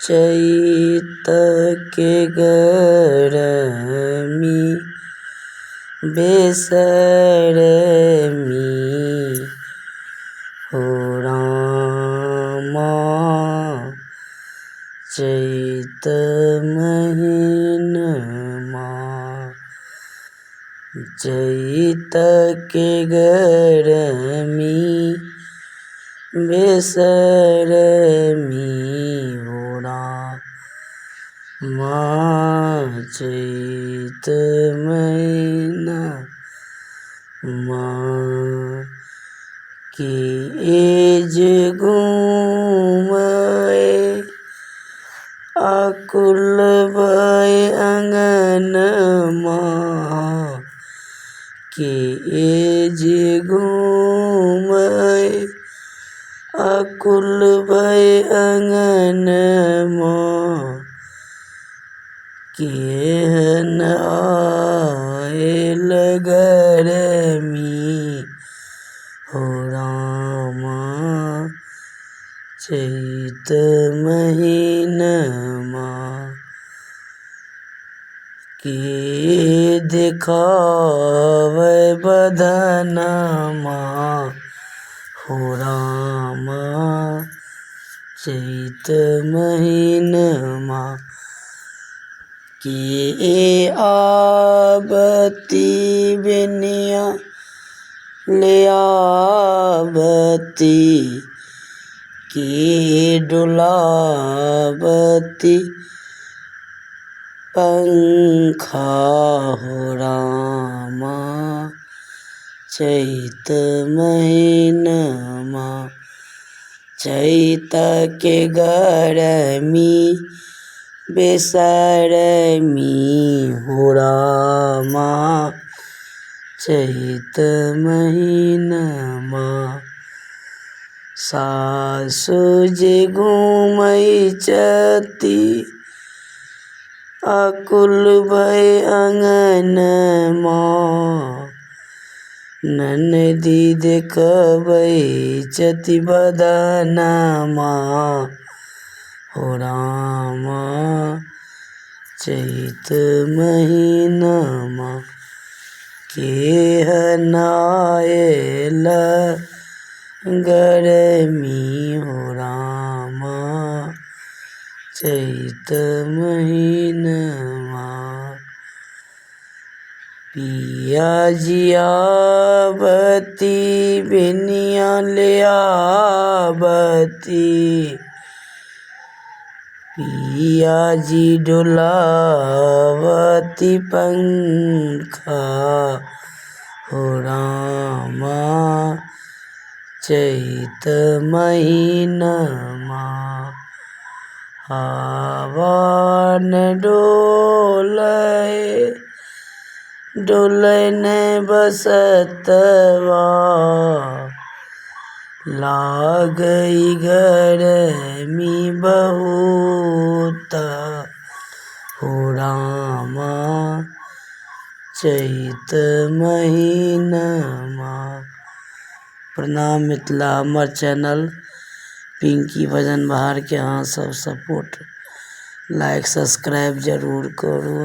चैत के गरमी बेसरमी हो रामा। चैत महीनमा चैत के गरमी बेसरमी हो रामा। चैत महीनमा के घूमय आकुल भय अंगनमा के घूमय आकुल भय अंगनमा केहन आयल गरमी हो रामा। चैत महीनमा के देखावै बदनमा हो रामा। चैत महीनमा के आवती बेनिया ले आवती के डोलावती पंखा हो रामा। चैत महीनमा चैत के गरमी बेसरमी हो रामा। चैत महीनमा सासु जे घूमै छथि आकुल भय अंगनमा ननदी देखबै छथि बदनमा हो रामा। चैत महीनमा केहन आयल गरमी हो रामा। चैत महीनमा पिया जियावती बेनिया ले आवती पिया जी डोलावती पंखा हो रामा। चैत महीनमा हवा न डोलय डोलय न बसतवा लागै गरमी बहुत हो रामा। चैत महीनमा। प्रणाम मिथिला, हमर चैनल पिंकी भजन बहार के अहाँ सब सपोर्ट लाइक सब्सक्राइब जरूर करू।